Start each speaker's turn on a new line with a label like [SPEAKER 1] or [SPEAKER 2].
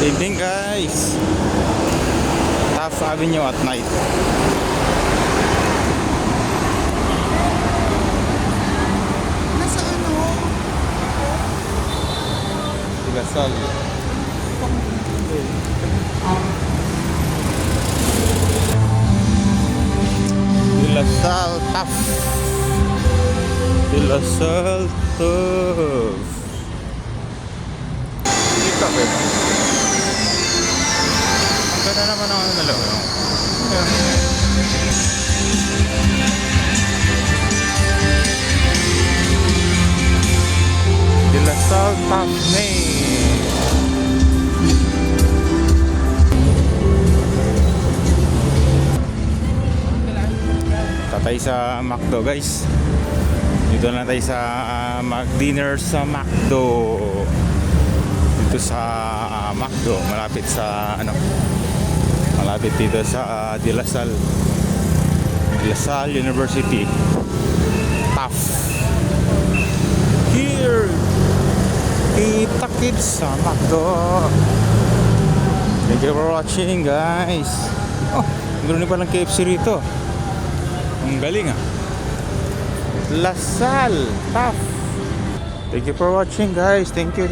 [SPEAKER 1] Evening guys, Taft Avenue at night.
[SPEAKER 2] Nasa ano?
[SPEAKER 1] Lasal. Lasal Taft. Lasal Taft. Dito ba? Ganda naman ang dalawa. De La Salle Taft Maine. Tatay sa McDo guys. Dito na tayo sa mag-dinner sa McDo. Dito sa McDo, malapit sa malapit dito sa De La Salle University. Taft. Here, kita-kits sa McDo. Thank you for watching guys. Oh, meron pa ng KFC rito. Ang galing ah. La Salle Taft. Thank you for watching guys. Thank you.